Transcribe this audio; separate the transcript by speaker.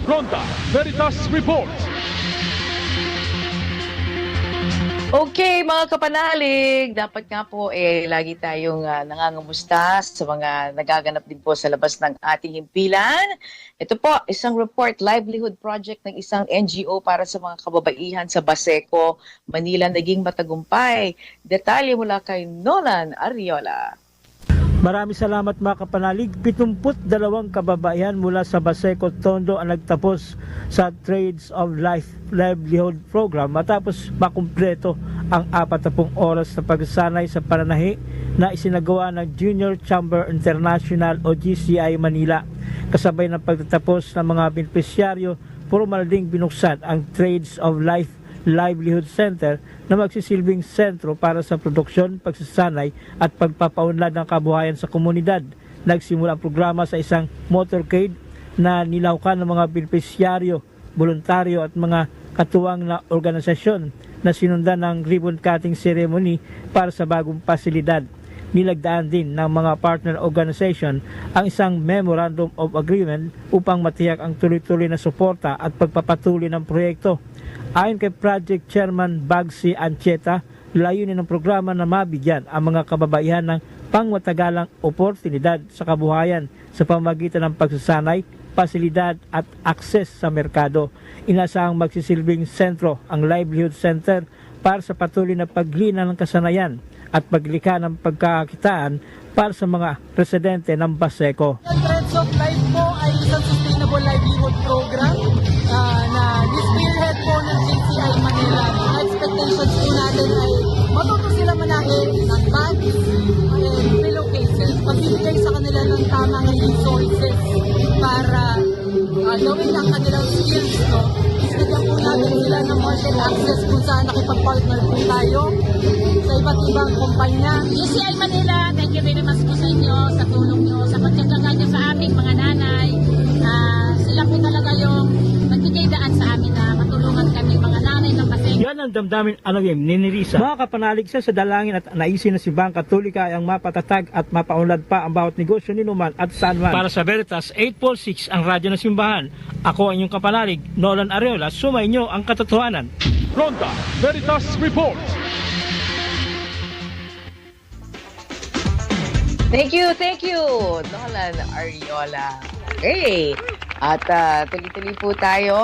Speaker 1: Ronda Veritas Report.
Speaker 2: Okay, mga kapanalig, dapat nga po lagi tayong nangangamusta sa mga nagaganap din po sa labas ng ating himpilan. Ito po, isang report, livelihood project ng isang NGO para sa mga kababaihan sa Baseco, Manila naging matagumpay. Detalye mula kay Nolan Ariola.
Speaker 3: Maraming salamat mga kapanalig. 72 kababaihan mula sa Baseco, Tondo ang nagtapos sa Trades of Life Livelihood Program matapos makumpleto ang 40 oras na pagsasanay sa pananahi na isinagawa ng Junior Chamber International o GCI Manila. Kasabay ng pagtatapos ng mga benepisyaryo, formal ding binuksan ang Trades of Life Livelihood Center na magsisilbing sentro para sa produksyon, pagsasanay at pagpapaunlad ng kabuhayan sa komunidad. Nagsimula ang programa sa isang motorcade na nilawkan ng mga benepisyaryo, voluntaryo at mga katuwang na organisasyon na sinundan ng ribbon cutting ceremony para sa bagong pasilidad. Nilagdaan din ng mga partner organization ang isang memorandum of agreement upang matiyak ang tuloy-tuloy na suporta at pagpapatuloy ng proyekto. Ayon kay Project Chairman Bagsi Ancheta, layunin ng programa na mabigyan ang mga kababaihan ng pangmatagalang oportunidad sa kabuhayan sa pamamagitan ng pagsasanay, pasilidad at akses sa merkado. Inasahang magsisilbing sentro ang Livelihood Center para sa patuloy na paglina ng kasanayan at paglikha ng pagkakakitaan para sa mga residente ng Baseco.
Speaker 4: Ang Trades of Life po ay isang sustainable livelihood program na spearhead po ng GCI Manila. Ang expectations po natin ay matuto sila manahe ng bags and pillowcases. Pagbibigay sa kanila ng tamang resources para gawin ang kanilang skills. Bigyan po natin sila ng market access kung saan nakipag-partner po tayo sa iba't ibang kumpanya.
Speaker 5: GCI Manila, thank you very much po sa inyo, sa tulong nyo, sa pagtyaga nyo sa aming mga nanay. Sila po talaga yung magbigay daan sa amin na matulungan kami mga nanay ng Baseco.
Speaker 3: Yan ang damdamin anawim ni Nerissa. Mga kapanalig sa dalangin at naisin na simbang katolika ay ang mapatatag at mapaunlad pa ang bawat negosyo ni Numan at saan man. Para sa Veritas 846 ang radyo ng simbahan. Ako ang inyong kapanalig, Nolan Ariola, sumay nyo ang katotohanan.
Speaker 1: Ronda Veritas Report.
Speaker 2: Thank you, Nolan Ariola. Okay, at tuloy-tuloy po tayo.